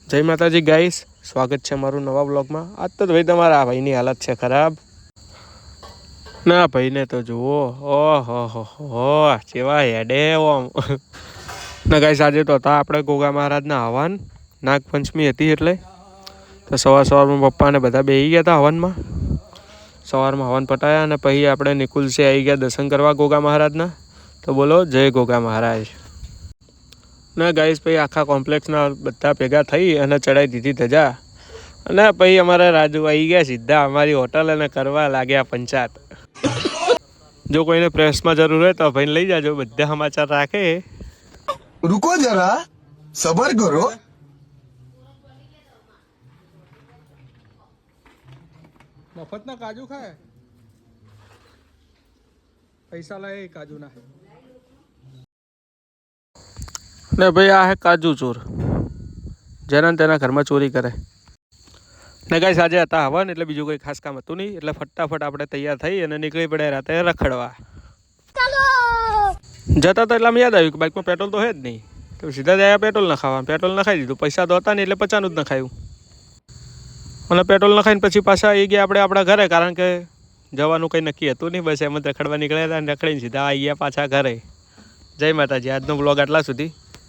જય માતાજી ગાઈસ, સ્વાગત છે મારું નવા બ્લોગમાં। આજ તો ભાઈ તમારા આ ભાઈની હાલત છે ખરાબ। ના ભાઈને તો જુઓ, ઓહો હો કેવા હેડે ઓમ। ના ગાઈસ, આજે તો હતા આપણે ગોગા મહારાજના હવન, નાગપંચમી હતી એટલે તો સવારમાં પપ્પાને બધા બેસી ગયા હતા હવનમાં। સવારમાં હવન પટાયા અને પછી આપણે નિકુલસે આવી ગયા દર્શન કરવા ગોગા મહારાજના। તો બોલો જય ગોગા મહારાજ। ના ગાઈસ, પછી આખા કોમ્પ્લેક્સના બધા ભેગા થઈ અને ચડાવી દીધી ધજા અને પછી અમારા રાજુ આવી ગયા સીધા અમારી હોટલ અને કરવા લાગ્યા પંચાયત। જો કોઈને પ્રેસમાં જરૂર હોય તો ભાઈને લઈ જાજો, બધા સમાચાર રાખે। रुको जरा सबर करो। મફતના કાજુ ખાય, પૈસા લાય કાજુ ના। ને ભાઈ આ હે કાજુ ચોર, જેના તેના ઘરમાં ચોરી કરે। ને ગાઈસ, આજે હતા હવન એટલે બીજું કોઈ ખાસ કામ હતું નહીં, એટલે ફટાફટ આપણે તૈયાર થઈ અને નીકળી પડ્યા રાતે રખડવા। જતા તો એટલે આમ યાદ આવ્યું કે બાઇકમાં પેટ્રોલ તો હે જ નહીં, તો સીધા જાય પેટ્રોલ નખાવા। પેટ્રોલ નખાઈ દીધું, પૈસા તો હતા નહીં એટલે 50નું જ નખાયું અને પેટ્રોલ નખાઈને પછી પાછા આવી ગયા આપણે આપણા ઘરે, કારણ કે જવાનું કંઈ નક્કી હતું નહીં, બસ એમ જ રખડવા નીકળ્યા હતા અને રખડીને સીધા આવી ગયા પાછા ઘરે। જય માતાજી, આજનો બ્લોગ આટલા સુધી।